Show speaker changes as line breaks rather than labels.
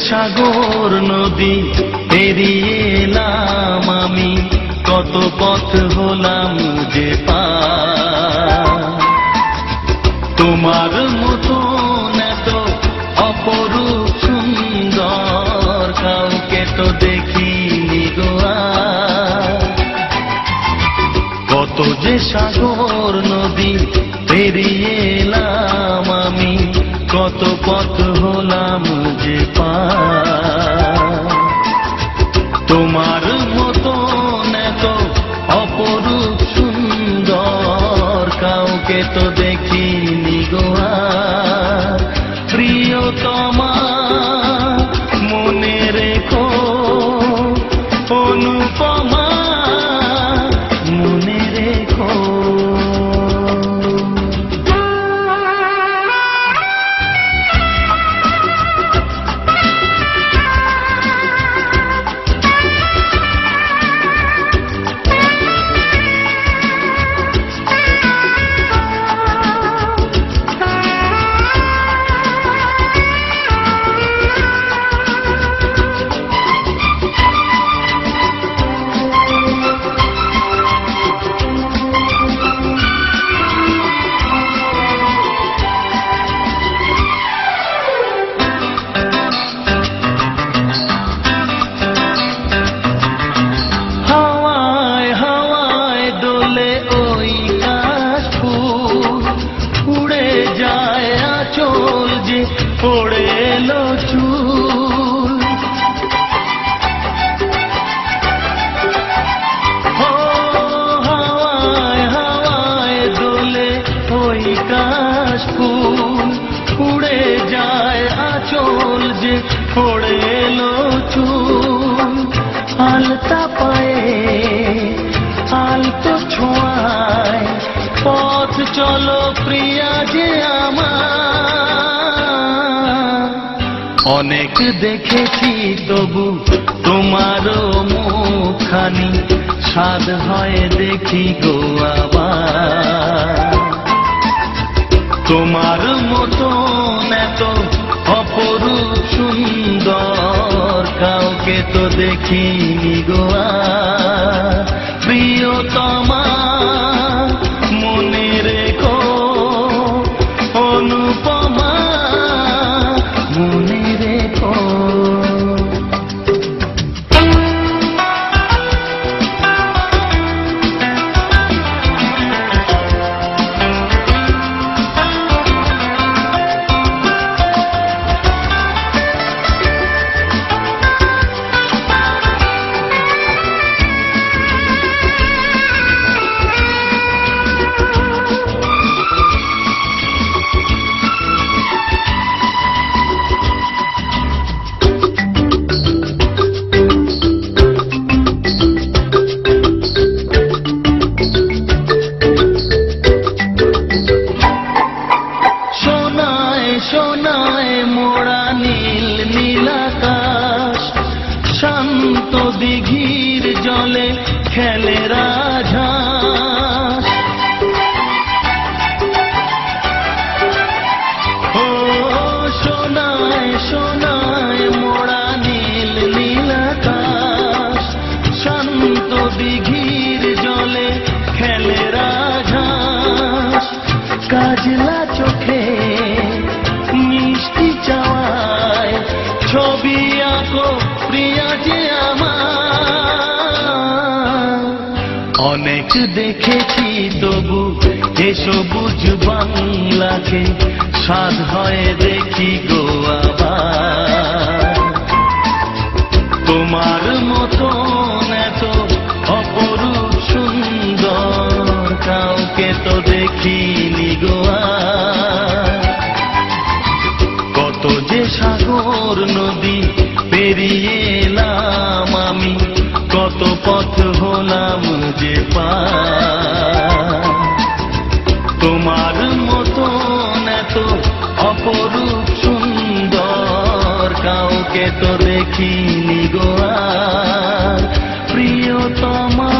সাগর নদী পেরিয়ে এলাম আমি, কত পথ হলাম যে পার। তোমার মতন এত অপরূপ সুন্দর কাউকে তো দেখিনি গো আর। কত যে সাগর নদী পেরিয়ে এলাম আমি, কত পথ হলাম যে পার। তোমার মতন এত অপরূপ সুন্দর কাউকে তো দেখিনি গো আর। প্রিয়তমা মনে রেখো, অনুপমা মনে রেখো। পড়ে এলো চুল, হাওয়ায় হাওয়ায় দোলে ওই কাশ ফুল। উড়ে যায় আঁচল যে পড়ে এলো চুল। আলতা পায়ে আলতো ছোঁয়ায় পথ চলো প্রিয়া যে আমার। অনেক দেখেছি তবু তোমারও মুখখানি, স্বাদ হয় দেখি গো আবার। তোমার মতন এত অপরূপ সুন্দর কাউকে তো দেখিনি গো আর। প্রিয়তমা মনে রেখো, অনুপমা মনে রেখো। সোনায় মোড়া নীল নীলাকাশ, শান্ত দিঘির জলে খেলে রাজহাঁস। ও সোনায় সোনায় মোড়া নীল নীলাকাশ, শান্ত দিঘির জলে খেলে রাজহাঁস। কাজলা চোখে মিষ্টি চাওয়ায় ছবি আঁকো প্রিয়া যে আমার। অনেক দেখেছি তবু এ সবুজ বাংলাকে, স্বাদ হয় দেখি গো আবার। তোমার মতন এত অপরূপ সুন্দর কাউকে তো দেখিনি গো আর। কত যে সাগর নদী পেরিয়ে এলাম আমি, কত পথ হলাম যে পার। তোমার মতন এত অপরূপ সুন্দর কাউকে তো দেখিনি গো আর। প্রিয়তমা